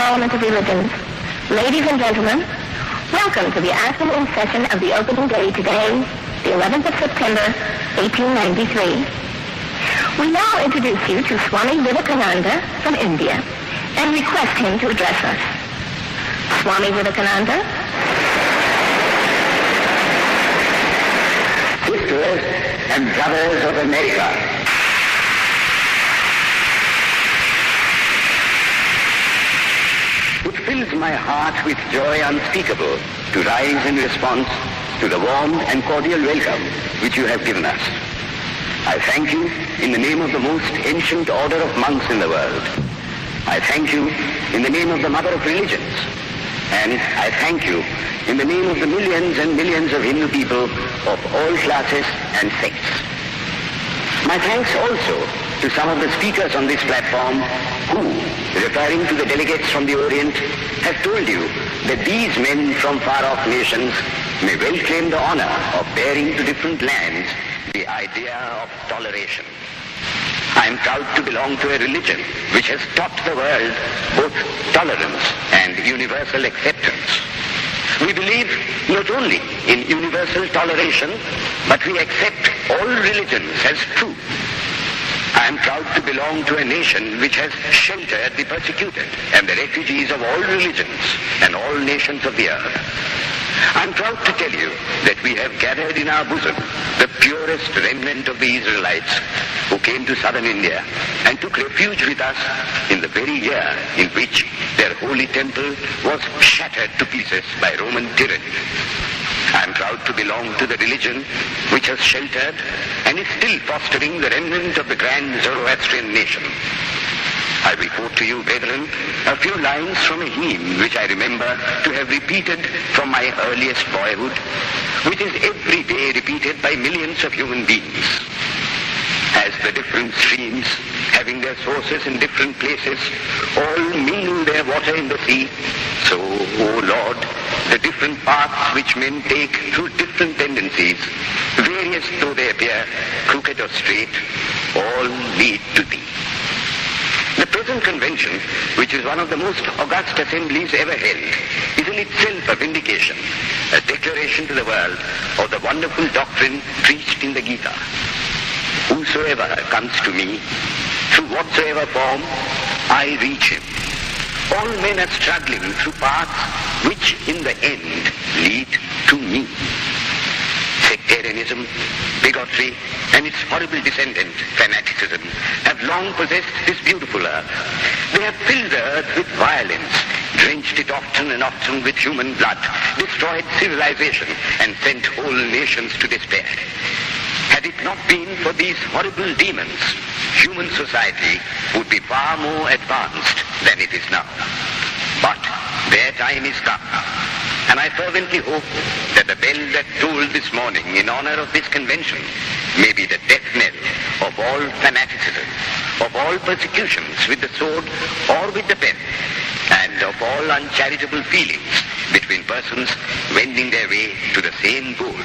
Parliament of Religions. Ladies and gentlemen, welcome to the afternoon session of the opening day today, the 11th of September, 1893. We now introduce you to Swami Vivekananda from India and request him to address us. Swami Vivekananda. Sisters and brothers of America, it fills my heart with joy unspeakable to rise in response to the warm and cordial welcome which you have given us. I thank you in the name of the most ancient order of monks in the world. I thank you in the name of the mother of religions. And I thank you in the name of the millions and millions of Hindu people of all classes and sects. My thanks also to some of the speakers on this platform who, referring to the delegates from the Orient, have told you that these men from far-off nations may well claim the honor of bearing to different lands the idea of toleration. I am proud to belong to a religion which has taught the world both tolerance and universal acceptance. We believe not only in universal toleration, but we accept all religions as true. I am proud to belong to a nation which has sheltered the persecuted and the refugees of all religions and all nations of the earth. I am proud to tell you that we have gathered in our bosom the purest remnant of the Israelites who came to southern India and took refuge with us in the very year in which their holy temple was shattered to pieces by Roman tyranny. I am proud to belong to the religion which has sheltered and is still fostering the remnant of the grand Zoroastrian nation. I will quote to you, brethren, a few lines from a hymn which I remember to have repeated from my earliest boyhood, which is every day repeated by millions of human beings. As the different streams, having their sources in different places, all mingle their water in the sea, so, O Lord, the different paths which men take through different tendencies, various though they appear, crooked or straight, all lead to Thee. The present convention, which is one of the most august assemblies ever held, is in itself a vindication, a declaration to the world of the wonderful doctrine preached in the Gita. Whosoever comes to me, through whatsoever form, I reach him. All men are struggling through paths which in the end lead to me. Sectarianism, bigotry, and its horrible descendant, fanaticism, have long possessed this beautiful earth. They have filled the earth with violence, drenched it often and often with human blood, destroyed civilization, and sent whole nations to despair. Had it not been for these horrible demons, human society would be far more advanced than it is now. But their time is come, and I fervently hope that the bell that tolled this morning in honor of this convention may be the death knell of all fanaticism, of all persecutions with the sword or with the pen, and of all uncharitable feelings between persons wending their way to the same goal.